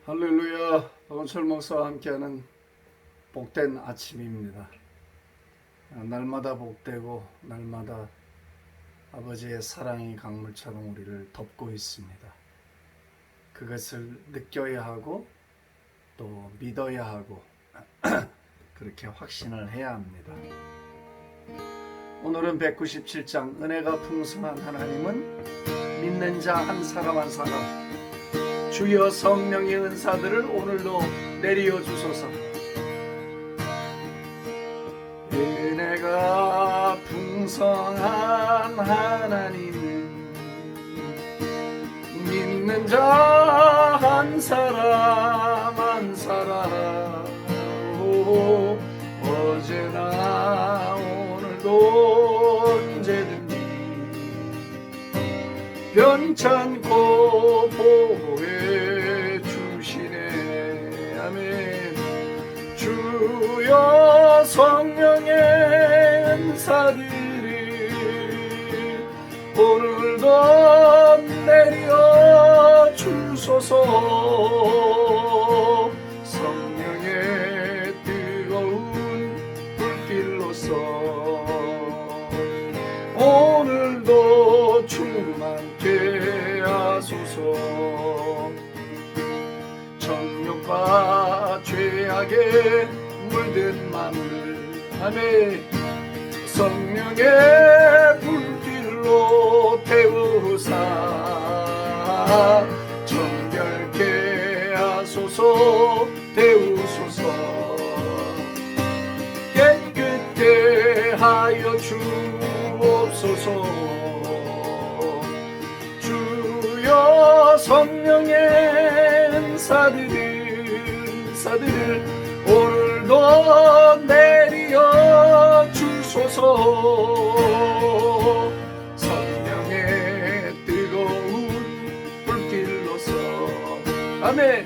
할렐루야. 박원철 목사와 함께하는 복된 아침입니다. 날마다 복되고 날마다 아버지의 사랑이 강물처럼 우리를 덮고 있습니다. 그것을 느껴야 하고 또 믿어야 하고 그렇게 확신을 해야 합니다. 오늘은 197장 은혜가 풍성한 하나님은 믿는 자 한 사람 한 사람 주여 성령의 은사들을 오늘도 내려 주소서. 은혜가 풍성한 하나님은 믿는 자 한 사람 한 사람 어제나 오늘도 언제든지 변찮고 보호해 주시네. 아멘. 주여 성령의 은사들을 오늘도 내려 주소서. 성령의 뜨거운 불길로서 오늘도 충만케 하소서. 정욕과 죄악에 물든 마음을 아멘 성령의 불길로 태우사 정결케 하소서. 태우소서. 깨끗게 하여 주옵소서. 주여 성령의 은사들을 오늘도 내려 주소서. 성령의 뜨거운 불길로서 아멘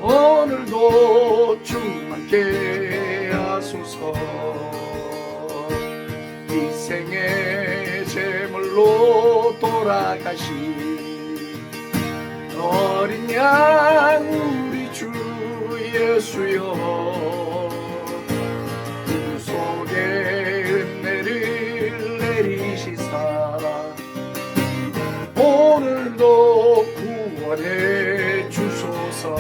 오늘도 충만케 하소서. 이생의 제물로 돌아가신 어린 양 우리 주 예수여 구속의 은혜를 내리시사 오늘도 구원해 주소서.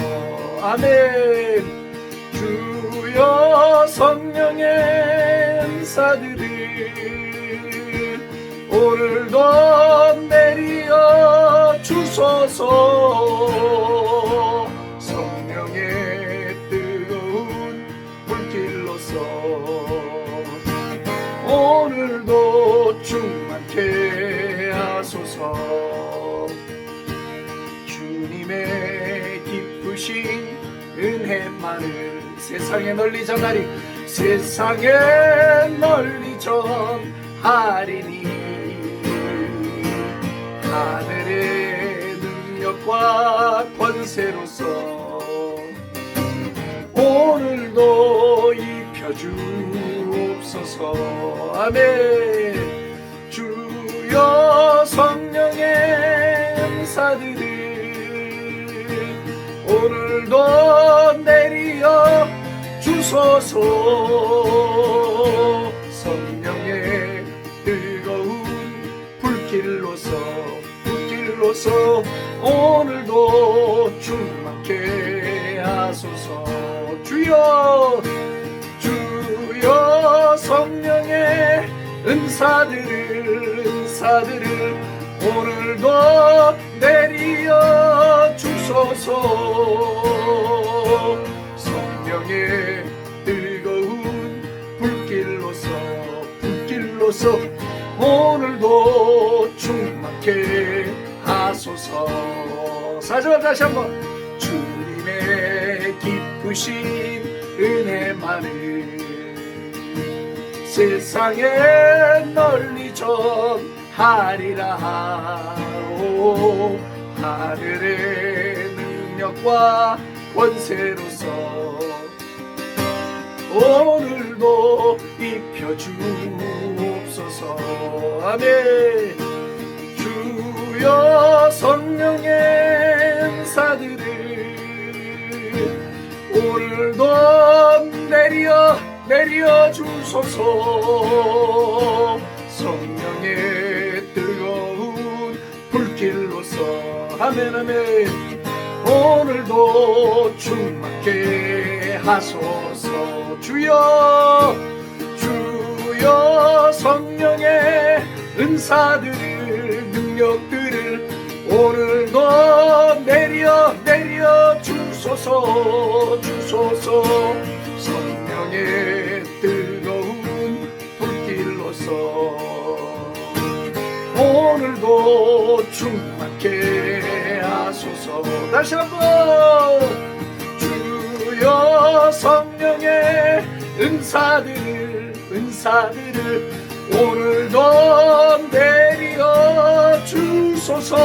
아멘. 주여 성령의 은사들을 오늘도 내려 주소서. 성령의 뜨거운 불길로서 오늘도 충만케 하소서. 주님의 기쁘신 은혜만을 세상에 널리 전하리. 세상에 널리 전하리니 하늘의 능력과 권세로서 오늘도 입혀주옵소서. 아멘. 주여 성령의 은사들을 오늘도 내려 주소서. 성령의 뜨거운 불길로서 오늘도 충만케 하소서. 주여 성령의 은사들을 오늘도 내려 주소서. 성령의 뜨거운 불길로서 오늘도 충만케 하소서. 4절 다시 한번. 주님의 기쁘신 은혜만을 세상에 널리 전하리라. 오 하늘의 능력과 권세로서 오늘도 입혀주옵소서. 아멘. 주여 성령의 은사들을 오늘도 내려 주소서. 성령의 뜨거운 불길로서 아멘 아멘. 오늘도 충만케 하소서. 주여 성령의 은사들을 능력들을 오늘도 내려 주소서. 성령의 뜨거운 불길로서 오늘도 충만케 하소서. 다시 한번. 주여 성령의 은사들을 오늘도 내려 주소서.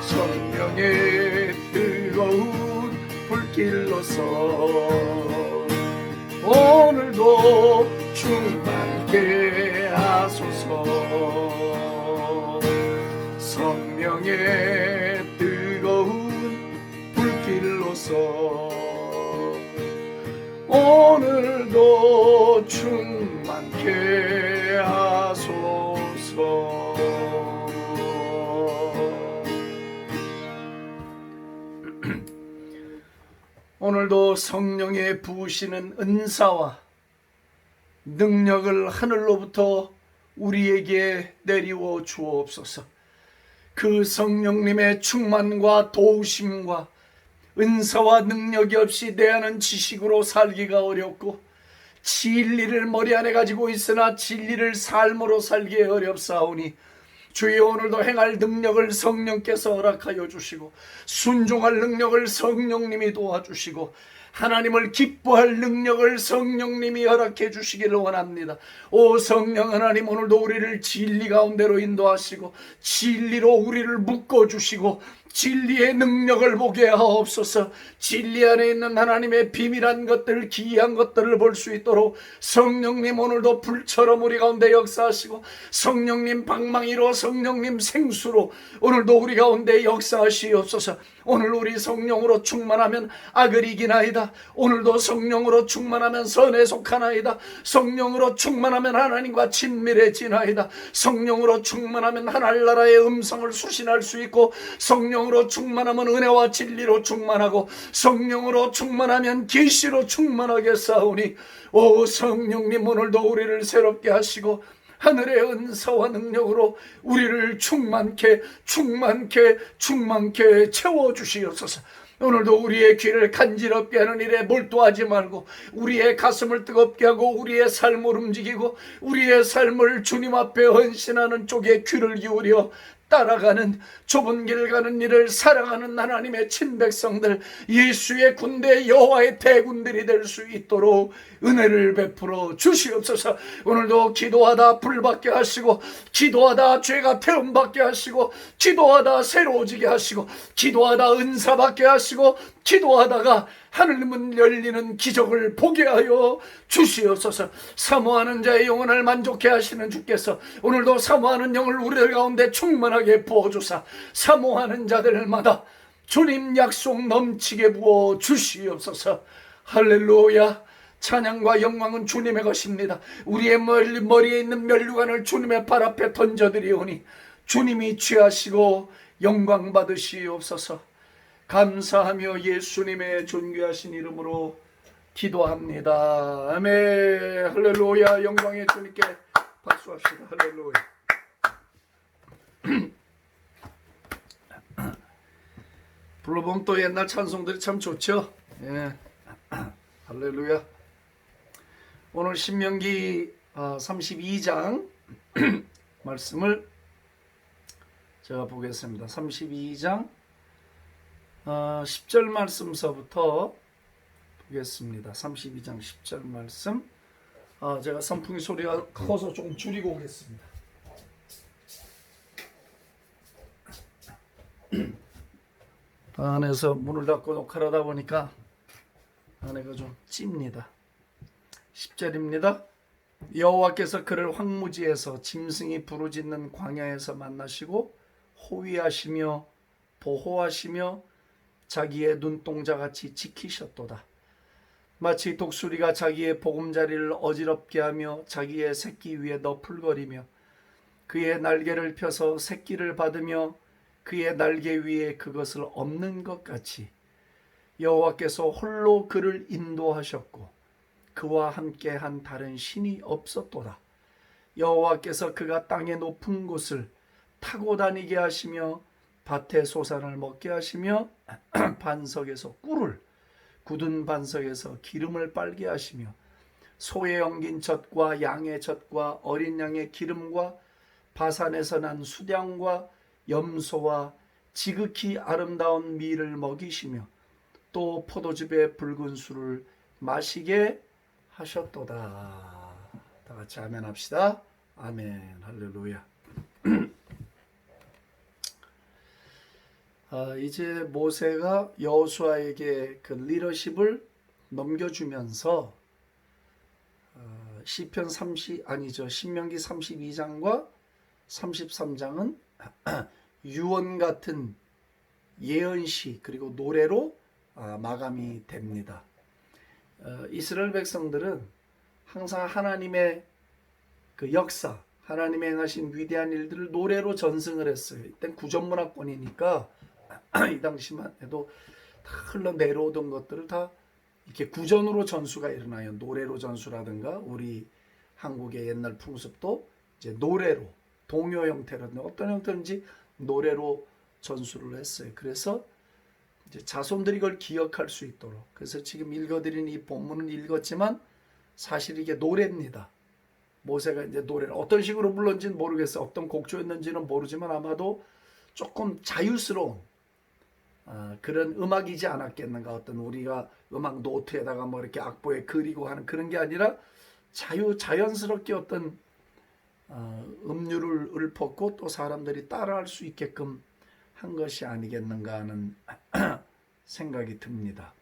성령의 뜨거운 불길로서 오늘도 충만케 하소서. 성령의 뜨거운 불길로서 오늘도 충만케 하소서. 오늘도 성령의 부으시는 은사와 능력을 하늘로부터 우리에게 내리워 주옵소서. 그 성령님의 충만과 도우심과 은사와 능력이 없이 대하는 지식으로 살기가 어렵고 진리를 머리 안에 가지고 있으나 진리를 삶으로 살기에 어렵사오니 주여 오늘도 행할 능력을 성령께서 허락하여 주시고 순종할 능력을 성령님이 도와주시고 하나님을 기뻐할 능력을 성령님이 허락해 주시기를 원합니다. 오 성령 하나님, 오늘도 우리를 진리 가운데로 인도하시고 진리로 우리를 묶어주시고 진리의 능력을 보게 하옵소서. 진리 안에 있는 하나님의 비밀한 것들, 기이한 것들을 볼 수 있도록 성령님 오늘도 불처럼 우리 가운데 역사하시고 성령님 방망이로 성령님 생수로 오늘도 우리 가운데 역사하시옵소서. 오늘 우리 성령으로 충만하면 악을 이기나이다. 오늘도 성령으로 충만하면 선에 속하나이다. 성령으로 충만하면 하나님과 친밀해지나이다. 성령으로 충만하면 하늘나라의 음성을 수신할 수 있고 성령으로 충만하면 은혜와 진리로 충만하고 성령으로 충만하면 계시로 충만하게 싸우니 오 성령님 오늘도 우리를 새롭게 하시고 하늘의 은사와 능력으로 우리를 충만케 채워주시옵소서. 오늘도 우리의 귀를 간지럽게 하는 일에 몰두하지 말고 우리의 가슴을 뜨겁게 하고 우리의 삶을 움직이고 우리의 삶을 주님 앞에 헌신하는 쪽에 귀를 기울여 따라가는 좁은 길 가는 일을 사랑하는 하나님의 친백성들, 예수의 군대 여호와의 대군들이 될 수 있도록 은혜를 베풀어 주시옵소서. 오늘도 기도하다 불받게 하시고 기도하다 죄가 태움받게 하시고 기도하다 새로워지게 하시고 기도하다 은사받게 하시고 기도하다가 하늘문 열리는 기적을 보게 하여 주시옵소서. 사모하는 자의 영혼을 만족해 하시는 주께서 오늘도 사모하는 영을 우리들 가운데 충만하게 부어주사 사모하는 자들마다 주님 약속 넘치게 부어 주시옵소서. 할렐루야. 찬양과 영광은 주님의 것입니다. 우리의 머리에 있는 면류관을 주님의 발 앞에 던져드리오니 주님이 취하시고 영광 받으시옵소서. 감사하며 예수님의 존귀하신 이름으로 기도합니다. 아멘. 할렐루야. 영광의 주님께 박수합시다. 할렐루야. 불러보면 또 옛날 찬송들이 참 좋죠. 예. 할렐루야. 오늘 신명기 32장 말씀을 제가 보겠습니다. 32장 10절 말씀서부터 보겠습니다. 32장 10절 말씀. 제가 선풍기 소리가 커서 좀 줄이고 오겠습니다. 안에서 문을 닫고 녹화를 하다 보니까 안에가 좀 찝니다. 10절입니다. 여호와께서 그를 황무지에서 짐승이 부르짖는 광야에서 만나시고 호위하시며 보호하시며 자기의 눈동자같이 지키셨도다. 마치 독수리가 자기의 보금자리를 어지럽게 하며 자기의 새끼 위에 너풀거리며 그의 날개를 펴서 새끼를 받으며 그의 날개 위에 그것을 엎는 것 같이 여호와께서 홀로 그를 인도하셨고 그와 함께한 다른 신이 없었도다. 여호와께서 그가 땅의 높은 곳을 타고 다니게 하시며 밭의 소산을 먹게 하시며 반석에서 꿀을 굳은 반석에서 기름을 빨게 하시며 소의 엉긴 젖과 양의 젖과 어린 양의 기름과 바산에서 난 수량과 염소와 지극히 아름다운 밀을 먹이시며 또 포도즙의 붉은 술을 마시게 하셨도다. 다 같이 아멘 합시다. 아멘. 할렐루야. 이제 모세가 여호수아에게 그 리더십을 넘겨주면서 시편 30 아니죠. 신명기 32장과 33장은 유언 같은 예언시 그리고 노래로 마감이 됩니다. 이스라엘 백성들은 항상 하나님의 그 역사, 하나님의 행하신 위대한 일들을 노래로 전승을 했어요. 이땐 구전문화권이니까 이 당시만 해도 다 흘러내려오던 것들을 다 이렇게 구전으로 전수가 일어나요. 노래로 전수라든가 우리 한국의 옛날 풍습도 이제 노래로 동요 형태로 어떤 형태인지 노래로 전수를 했어요. 그래서 이제 자손들이 이걸 기억할 수 있도록. 그래서 지금 읽어드린 이 본문은 읽었지만 사실 이게 노래입니다. 모세가 이제 노래를 어떤 식으로 불렀는지는 모르겠어요. 어떤 곡조였는지는 모르지만 아마도 조금 자유스러운 그런 음악이지 않았겠는가. 어떤 우리가 음악 노트에다가 뭐 이렇게 악보에 그리고 하는 그런 게 아니라 자연스럽게 어떤 음률을 읊었고 또 사람들이 따라할 수 있게끔 한 것이 아니겠는가 하는 생각이 듭니다.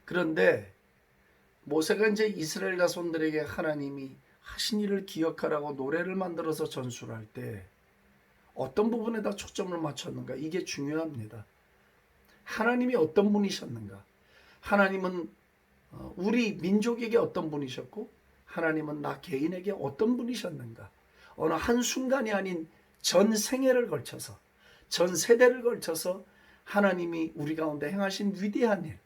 그런데 모세가 이제 이스라엘 자손들에게 하나님이 하신 일을 기억하라고 노래를 만들어서 전수를 할 때 어떤 부분에다 초점을 맞췄는가? 이게 중요합니다. 하나님이 어떤 분이셨는가? 하나님은 우리 민족에게 어떤 분이셨고 하나님은 나 개인에게 어떤 분이셨는가? 어느 한순간이 아닌 전 생애를 걸쳐서 전 세대를 걸쳐서 하나님이 우리 가운데 행하신 위대한 일,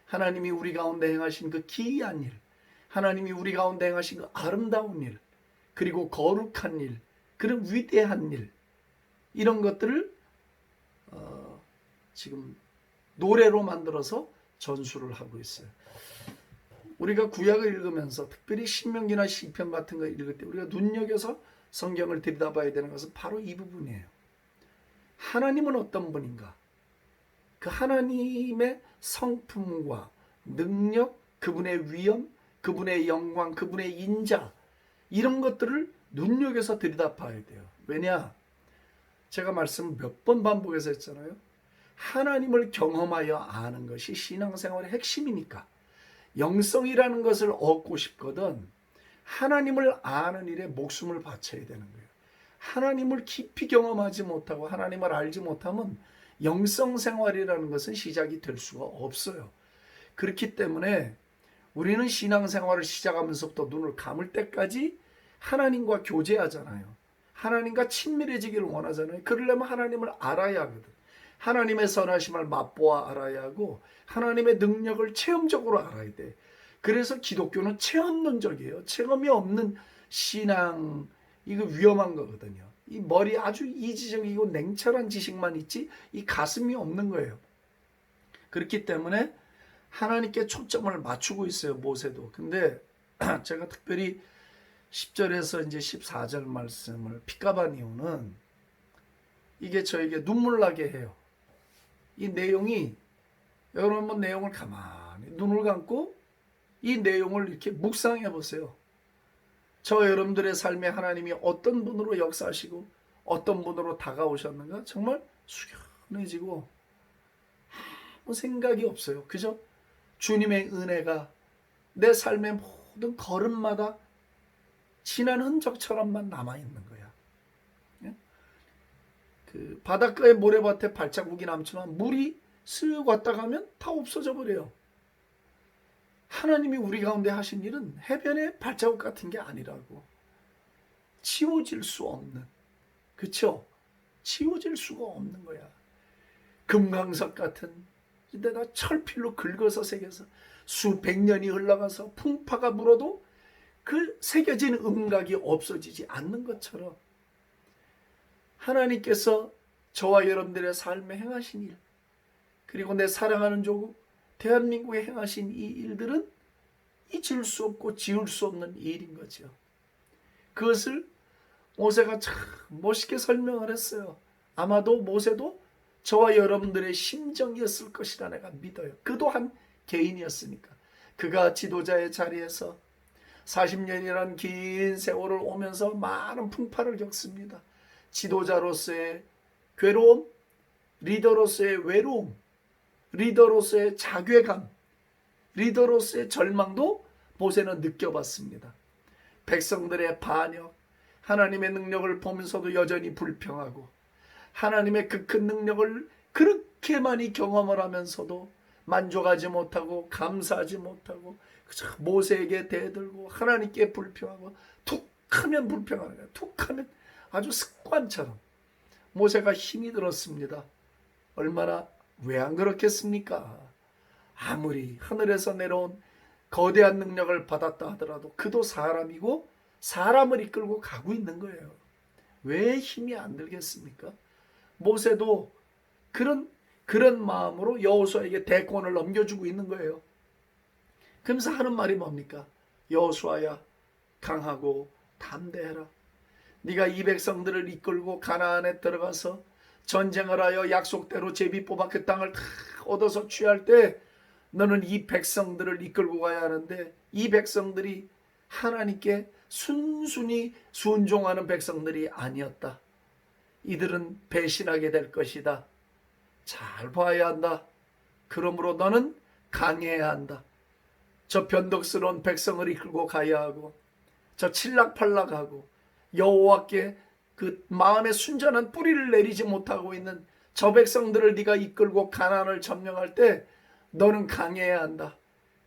하나님이 우리 가운데 행하신 그 기이한 일, 하나님이 우리 가운데 행하신 그 아름다운 일, 그리고 거룩한 일, 그런 위대한 일, 이런 것들을 지금 노래로 만들어서 전수를 하고 있어요. 우리가 구약을 읽으면서 특별히 신명기나 시편 같은 거 읽을 때 우리가 눈여겨서 성경을 들여다봐야 되는 것은 바로 이 부분이에요. 하나님은 어떤 분인가? 그 하나님의 성품과 능력, 그분의 위엄, 그분의 영광, 그분의 인자, 이런 것들을 눈여겨서 들여다봐야 돼요. 왜냐? 제가 말씀 몇 번 반복해서 했잖아요. 하나님을 경험하여 아는 것이 신앙생활의 핵심이니까. 영성이라는 것을 얻고 싶거든 하나님을 아는 일에 목숨을 바쳐야 되는 거예요. 하나님을 깊이 경험하지 못하고 하나님을 알지 못하면 영성생활이라는 것은 시작이 될 수가 없어요. 그렇기 때문에 우리는 신앙생활을 시작하면서부터 눈을 감을 때까지 하나님과 교제하잖아요. 하나님과 친밀해지기를 원하잖아요. 그러려면 하나님을 알아야 하거든. 하나님의 선하심을 맛보아 알아야 하고 하나님의 능력을 체험적으로 알아야 돼. 그래서 기독교는 체험론적이에요. 체험이 없는 신앙, 이거 위험한 거거든요. 이 머리 아주 이지적이고 냉철한 지식만 있지 이 가슴이 없는 거예요. 그렇기 때문에 하나님께 초점을 맞추고 있어요. 모세도. 근데 제가 특별히 10절에서 이제 14절 말씀을 픽값한 이유는 이게 저에게 눈물 나게 해요. 이 내용이 여러분 한번 내용을 가만히 눈을 감고 이 내용을 이렇게 묵상해 보세요. 저 여러분들의 삶에 하나님이 어떤 분으로 역사하시고 어떤 분으로 다가오셨는가 정말 숙연해지고 아무 생각이 없어요. 그죠? 주님의 은혜가 내 삶의 모든 걸음마다 지난 흔적처럼만 남아있는 거야. 그 바닷가의 모래밭에 발자국이 남지만 물이 쓱 왔다 가면 다 없어져 버려요. 하나님이 우리 가운데 하신 일은 해변의 발자국 같은 게 아니라고. 지워질 수 없는, 그쵸? 지워질 수가 없는 거야. 금강석 같은 데다 철필로 긁어서 새겨서 수백 년이 흘러가서 풍파가 불어도 그 새겨진 음각이 없어지지 않는 것처럼 하나님께서 저와 여러분들의 삶에 행하신 일, 그리고 내 사랑하는 조국 대한민국에 행하신 이 일들은 잊을 수 없고 지울 수 없는 일인 거죠. 그것을 모세가 참 멋있게 설명을 했어요. 아마도 모세도 저와 여러분들의 심정이었을 것이라 내가 믿어요. 그도 한 개인이었으니까. 그가 지도자의 자리에서 40년이라는 긴 세월을 오면서 많은 풍파를 겪습니다. 지도자로서의 괴로움, 리더로서의 외로움, 리더로서의 자괴감, 리더로서의 절망도 모세는 느껴봤습니다. 백성들의 반역, 하나님의 능력을 보면서도 여전히 불평하고 하나님의 그 큰 능력을 그렇게 많이 경험을 하면서도 만족하지 못하고 감사하지 못하고 모세에게 대들고 하나님께 불평하고 툭하면 불평하는 거예요. 툭하면 아주 습관처럼. 모세가 힘이 들었습니다. 얼마나 왜 안 그렇겠습니까? 아무리 하늘에서 내려온 거대한 능력을 받았다 하더라도 그도 사람이고 사람을 이끌고 가고 있는 거예요. 왜 힘이 안 들겠습니까? 모세도 그런 마음으로 여호수아에게 대권을 넘겨주고 있는 거예요. 그러면서 하는 말이 뭡니까? 여호수아야, 강하고 담대해라. 네가 이 백성들을 이끌고 가나안에 들어가서 전쟁을 하여 약속대로 제비 뽑아 그 땅을 다 얻어서 취할 때 너는 이 백성들을 이끌고 가야 하는데 이 백성들이 하나님께 순순히 순종하는 백성들이 아니었다. 이들은 배신하게 될 것이다. 잘 봐야 한다. 그러므로 너는 강해야 한다. 저 변덕스러운 백성을 이끌고 가야 하고 저 칠락팔락하고 여호와께 그 마음에 순전한 뿌리를 내리지 못하고 있는 저 백성들을 네가 이끌고 가나안을 점령할 때 너는 강해야 한다.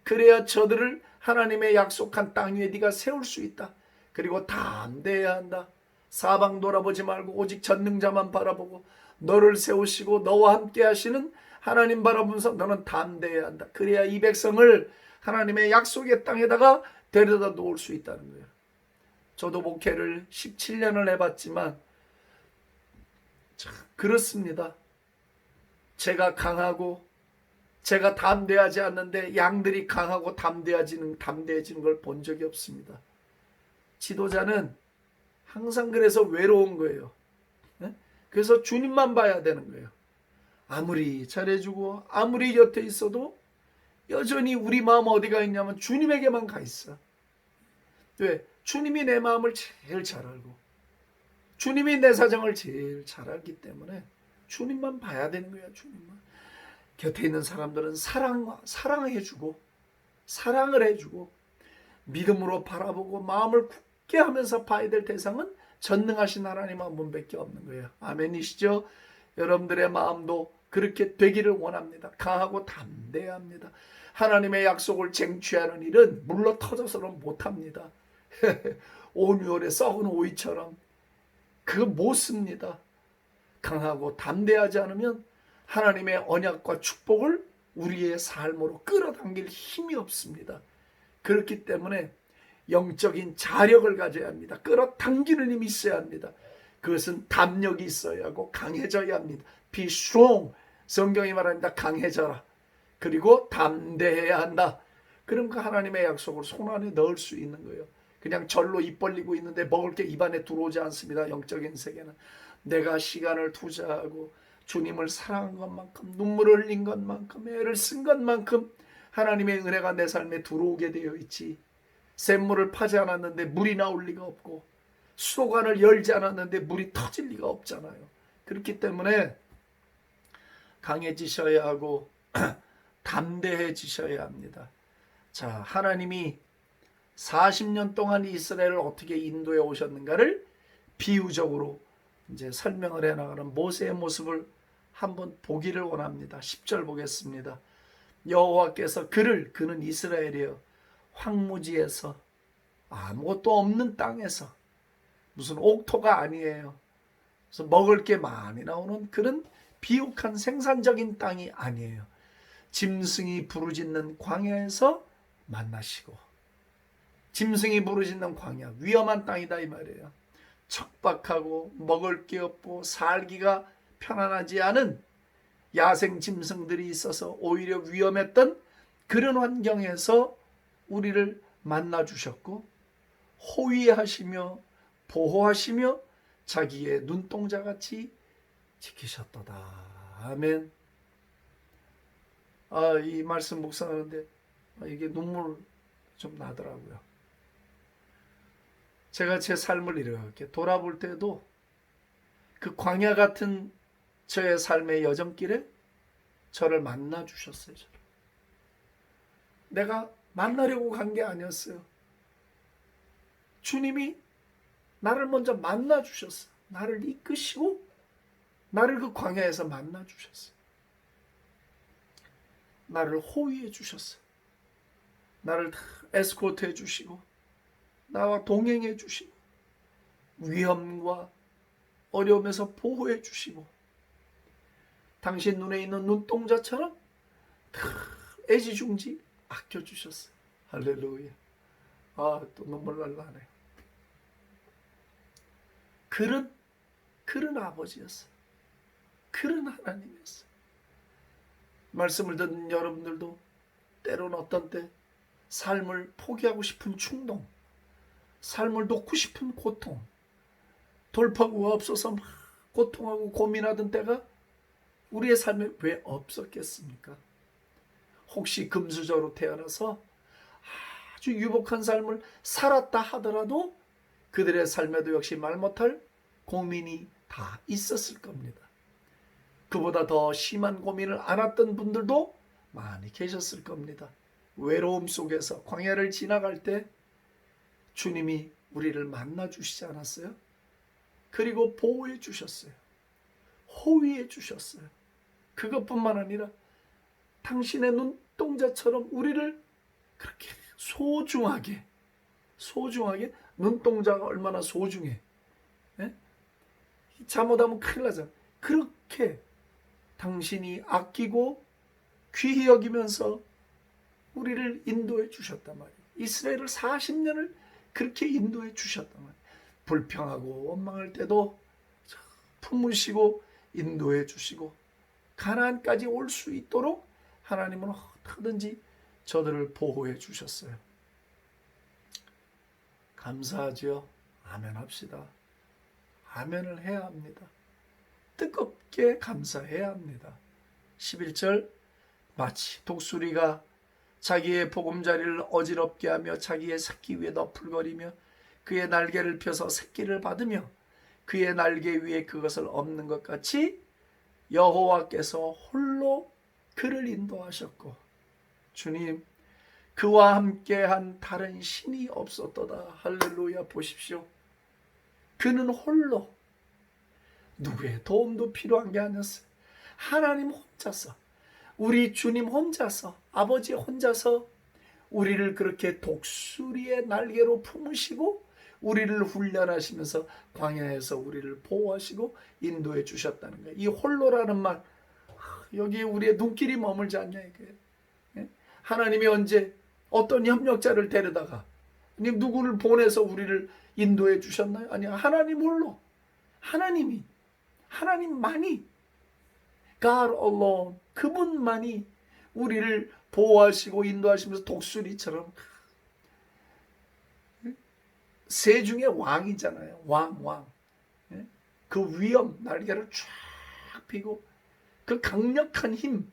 그래야 저들을 하나님의 약속한 땅 위에 네가 세울 수 있다. 그리고 담대해야 한다. 사방 돌아보지 말고 오직 전능자만 바라보고 너를 세우시고 너와 함께 하시는 하나님 바라보면서 너는 담대해야 한다. 그래야 이 백성을 하나님의 약속의 땅에다가 데려다 놓을 수 있다는 거예요. 저도 목회를 17년을 해봤지만 참 그렇습니다. 제가 강하고 제가 담대하지 않는데 양들이 강하고 담대해지는 걸 본 적이 없습니다. 지도자는 항상 그래서 외로운 거예요. 그래서 주님만 봐야 되는 거예요. 아무리 잘해주고 아무리 곁에 있어도 여전히 우리 마음 어디가 있냐면 주님에게만 가 있어. 왜? 주님이 내 마음을 제일 잘 알고 주님이 내 사정을 제일 잘 알기 때문에 주님만 봐야 되는 거야. 주님만. 곁에 있는 사람들은 사랑해주고 사랑을 해주고 믿음으로 바라보고 마음을 굳게 하면서 봐야 될 대상은 전능하신 하나님 한 분밖에 없는 거예요. 아멘이시죠? 여러분들의 마음도 그렇게 되기를 원합니다. 강하고 담대합니다. 하나님의 약속을 쟁취하는 일은 물러 터져서는 못합니다. 온유월에 썩은 오이처럼 그거 못 씁니다. 강하고 담대하지 않으면 하나님의 언약과 축복을 우리의 삶으로 끌어당길 힘이 없습니다. 그렇기 때문에 영적인 자력을 가져야 합니다. 끌어당기는 힘이 있어야 합니다. 그것은 담력이 있어야 하고 강해져야 합니다. Be strong. 성경이 말합니다. 강해져라. 그리고 담대해야 한다. 그럼 그 하나님의 약속을 손안에 넣을 수 있는 거예요. 그냥 절로 입 벌리고 있는데 먹을 게 입안에 들어오지 않습니다. 영적인 세계는. 내가 시간을 투자하고 주님을 사랑한 것만큼 눈물을 흘린 것만큼 애를 쓴 것만큼 하나님의 은혜가 내 삶에 들어오게 되어 있지. 샘물을 파지 않았는데 물이 나올 리가 없고 수도관을 열지 않았는데 물이 터질 리가 없잖아요. 그렇기 때문에 강해지셔야 하고 담대해지셔야 합니다. 자, 하나님이 40년 동안 이스라엘을 어떻게 인도해 오셨는가를 비유적으로 이제 설명을 해나가는 모세의 모습을 한번 보기를 원합니다. 10절 보겠습니다. 여호와께서 그는 이스라엘이여 황무지에서 아무것도 없는 땅에서, 무슨 옥토가 아니에요. 그래서 먹을 게 많이 나오는 그런 비옥한 생산적인 땅이 아니에요. 짐승이 부르짖는 광야에서 만나시고, 짐승이 부르짖는 광야, 위험한 땅이다 이 말이에요. 척박하고 먹을 게 없고 살기가 편안하지 않은 야생 짐승들이 있어서 오히려 위험했던 그런 환경에서 우리를 만나 주셨고, 호위하시며 보호하시며 자기의 눈동자같이 지키셨도다. 아멘. 이 말씀 묵상하는데 이게 눈물 좀 나더라고요. 제가 제 삶을 이렇게 돌아볼 때도 그 광야 같은 저의 삶의 여정길에 저를 만나 주셨어요. 저를. 내가 만나려고 간 게 아니었어요. 주님이 나를 먼저 만나 주셨어요. 나를 이끄시고 나를 그 광야에서 만나 주셨어요. 나를 호위해 주셨어요. 나를 에스코트해 주시고 나와 동행해 주시고 위험과 어려움에서 보호해 주시고 당신 눈에 있는 눈동자처럼 애지중지 아껴주셨어요. 할렐루야. 또 눈물 날라 하네요. 그런 아버지였어요. 그런 하나님이었어요. 말씀을 듣는 여러분들도 때로는 어떤 때 삶을 포기하고 싶은 충동, 삶을 놓고 싶은 고통, 돌파구가 없어서 막 고통하고 고민하던 때가 우리의 삶에 왜 없었겠습니까? 혹시 금수저로 태어나서 아주 유복한 삶을 살았다 하더라도 그들의 삶에도 역시 말 못할 고민이 다 있었을 겁니다. 그보다 더 심한 고민을 안았던 분들도 많이 계셨을 겁니다. 외로움 속에서 광야를 지나갈 때 주님이 우리를 만나 주시지 않았어요? 그리고 보호해 주셨어요. 호위해 주셨어요. 그것뿐만 아니라 당신의 눈동자처럼 우리를 그렇게 소중하게 눈동자가 얼마나 소중해. 예? 잘못하면 큰일 나잖아. 그렇게 당신이 아끼고 귀히 여기면서 우리를 인도해 주셨단 말이에요. 이스라엘을 40년을 그렇게 인도해 주셨단 말이에요. 불평하고 원망할 때도 품으시고 인도해 주시고 가나안까지 올 수 있도록 하나님은 어떻게든지 저들을 보호해 주셨어요. 감사하지요. 아멘 합시다. 아멘을 해야 합니다. 뜨겁게 감사해야 합니다. 11절 마치 독수리가 자기의 보금자리를 어지럽게 하며 자기의 새끼 위에 너풀거리며 그의 날개를 펴서 새끼를 받으며 그의 날개 위에 그것을 엎는 것 같이 여호와께서 홀로 그를 인도하셨고 주님 그와 함께한 다른 신이 없었도다. 할렐루야. 보십시오. 그는 홀로 누구의 도움도 필요한 게 아니었어요. 하나님 혼자서 우리 주님 혼자서 아버지 혼자서 우리를 그렇게 독수리의 날개로 품으시고 우리를 훈련하시면서 광야에서 우리를 보호하시고 인도해 주셨다는 거예요. 이 홀로라는 말 여기 우리의 눈길이 머물지 않냐 이거예요. 하나님이 언제 어떤 협력자를 데려다가 누구를 보내서 우리를 인도해 주셨나요? 아니 하나님 홀로 하나님만이 God alone 그분만이 우리를 보호하시고 인도하시면서 독수리처럼 새 중에 왕이잖아요. 왕. 그 위엄 날개를 쫙 펴고 그 강력한 힘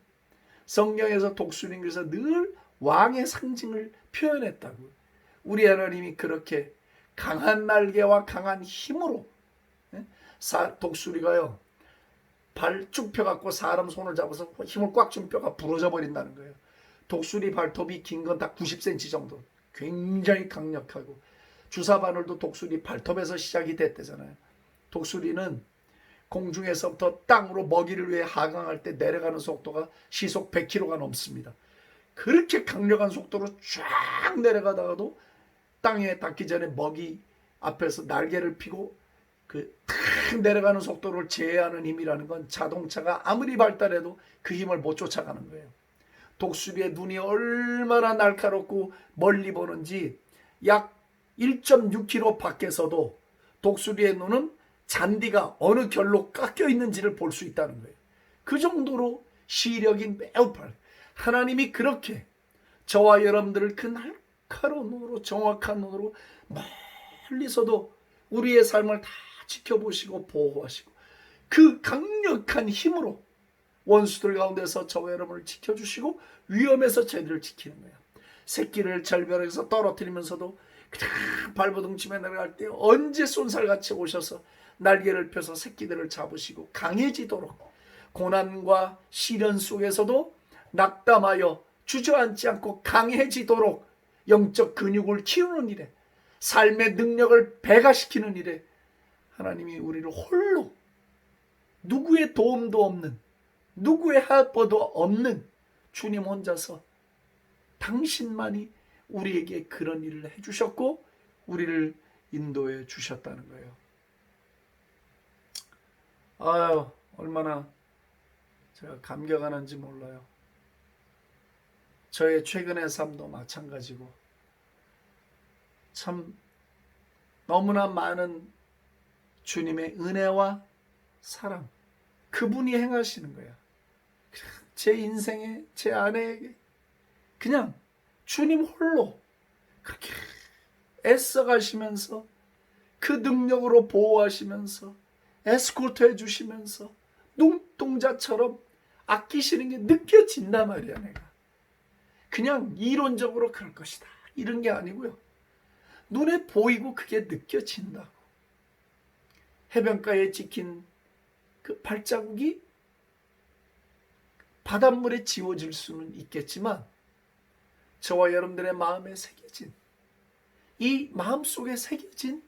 성경에서 독수리에서 늘 왕의 상징을 표현했다고. 우리 하나님이 그렇게 강한 날개와 강한 힘으로 독수리가요 발 쭉 펴갖고 사람 손을 잡아서 힘을 꽉 준 뼈가 부러져 버린다는 거예요. 독수리 발톱이 긴 건 다 90cm 정도 굉장히 강력하고 주사바늘도 독수리 발톱에서 시작이 됐대잖아요. 독수리는 공중에서부터 땅으로 먹이를 위해 하강할 때 내려가는 속도가 시속 100km가 넘습니다. 그렇게 강력한 속도로 쫙 내려가다가도 땅에 닿기 전에 먹이 앞에서 날개를 펴고 탁 내려가는 속도를 제어하는 힘이라는 건 자동차가 아무리 발달해도 그 힘을 못 쫓아가는 거예요. 독수리의 눈이 얼마나 날카롭고 멀리 보는지 약 1.6km 밖에서도 독수리의 눈은 잔디가 어느 결로 깎여 있는지를 볼 수 있다는 거예요. 그 정도로 시력이 매우 빠르. 하나님이 그렇게 저와 여러분들을 그 날카로운 눈으로, 정확한 눈으로 멀리서도 우리의 삶을 다 지켜보시고 보호하시고 그 강력한 힘으로 원수들 가운데서 저와 여러분을 지켜주시고 위험에서 저희들을 지키는 거예요. 새끼를 절벽에서 떨어뜨리면서도 그냥 발버둥 치며 내려갈 때 언제 쏜살같이 오셔서 날개를 펴서 새끼들을 잡으시고 강해지도록, 고난과 시련 속에서도 낙담하여 주저앉지 않고 강해지도록 영적 근육을 키우는 일에, 삶의 능력을 배가시키는 일에 하나님이 우리를 홀로, 누구의 도움도 없는, 누구의 helper도 없는 주님 혼자서 당신만이 우리에게 그런 일을 해주셨고 우리를 인도해 주셨다는 거예요. 아유, 얼마나 제가 감격하는지 몰라요. 저의 최근의 삶도 마찬가지고 참 너무나 많은 주님의 은혜와 사랑, 그분이 행하시는 거야. 제 인생에, 제 아내에게 그냥 주님 홀로 그렇게 애써 가시면서 그 능력으로 보호하시면서 에스코트 해주시면서 눈동자처럼 아끼시는 게 느껴진단 말이야. 내가 그냥 이론적으로 그럴 것이다 이런 게 아니고요, 눈에 보이고 그게 느껴진다고. 해변가에 찍힌 그 발자국이 바닷물에 지워질 수는 있겠지만 저와 여러분들의 마음에 새겨진, 이 마음속에 새겨진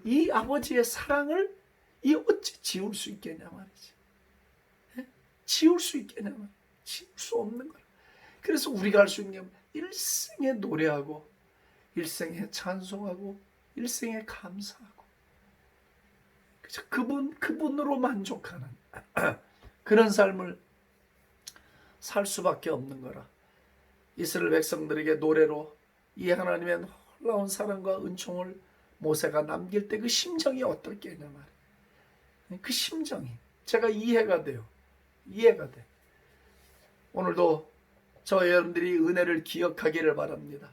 이 아버지의 사랑을 이 어찌 지울 수 있겠냐 말이지. 지울 수 있겠냐 말이지. 지울 수 없는 거야. 그래서 우리가 할 수 있는 게 일생에 노래하고 일생에 찬송하고 일생에 감사하고 그분으로 만족하는 그런 삶을 살 수밖에 없는 거라. 이스라엘 백성들에게 노래로 이 하나님의 놀라운 사랑과 은총을 모세가 남길 때 그 심정이 어떨겠냐 말이에요. 그 심정이 제가 이해가 돼요. 이해가 돼. 오늘도 저 여러분들이 은혜를 기억하기를 바랍니다.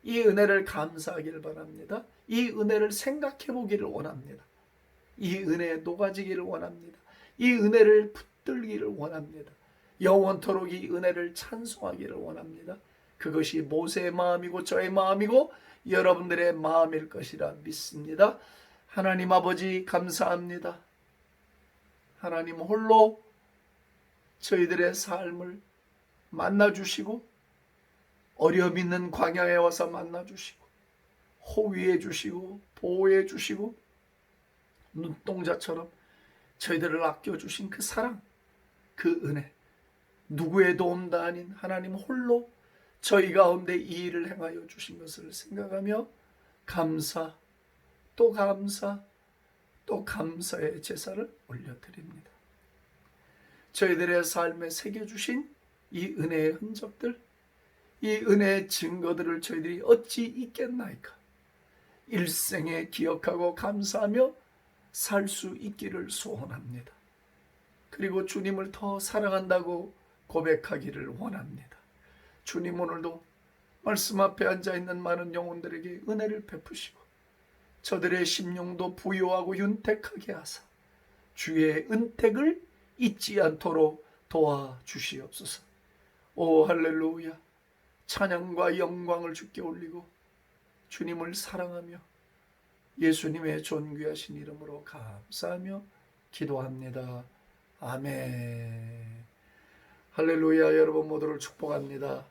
이 은혜를 감사하기를 바랍니다. 이 은혜를 생각해 보기를 원합니다. 이 은혜에 녹아지기를 원합니다. 이 은혜를 붙들기를 원합니다. 영원토록 이 은혜를 찬송하기를 원합니다. 그것이 모세의 마음이고 저의 마음이고 여러분들의 마음일 것이라 믿습니다. 하나님 아버지 감사합니다. 하나님 홀로 저희들의 삶을 만나주시고 어려움 있는 광야에 와서 만나주시고 호위해 주시고 보호해 주시고 눈동자처럼 저희들을 아껴주신 그 사랑, 그 은혜, 누구의 도움도 아닌 하나님 홀로 저희 가운데 이 일을 행하여 주신 것을 생각하며 감사, 또 감사, 또 감사의 제사를 올려드립니다. 저희들의 삶에 새겨주신 이 은혜의 흔적들, 이 은혜의 증거들을 저희들이 어찌 잊겠나이까. 일생에 기억하고 감사하며 살 수 있기를 소원합니다. 그리고 주님을 더 사랑한다고 고백하기를 원합니다. 주님 오늘도 말씀 앞에 앉아있는 많은 영혼들에게 은혜를 베푸시고 저들의 심령도 부요하고 윤택하게 하사 주의 은택을 잊지 않도록 도와주시옵소서. 오 할렐루야. 찬양과 영광을 주께 올리고 주님을 사랑하며 예수님의 존귀하신 이름으로 감사하며 기도합니다. 아멘. 할렐루야. 여러분 모두를 축복합니다.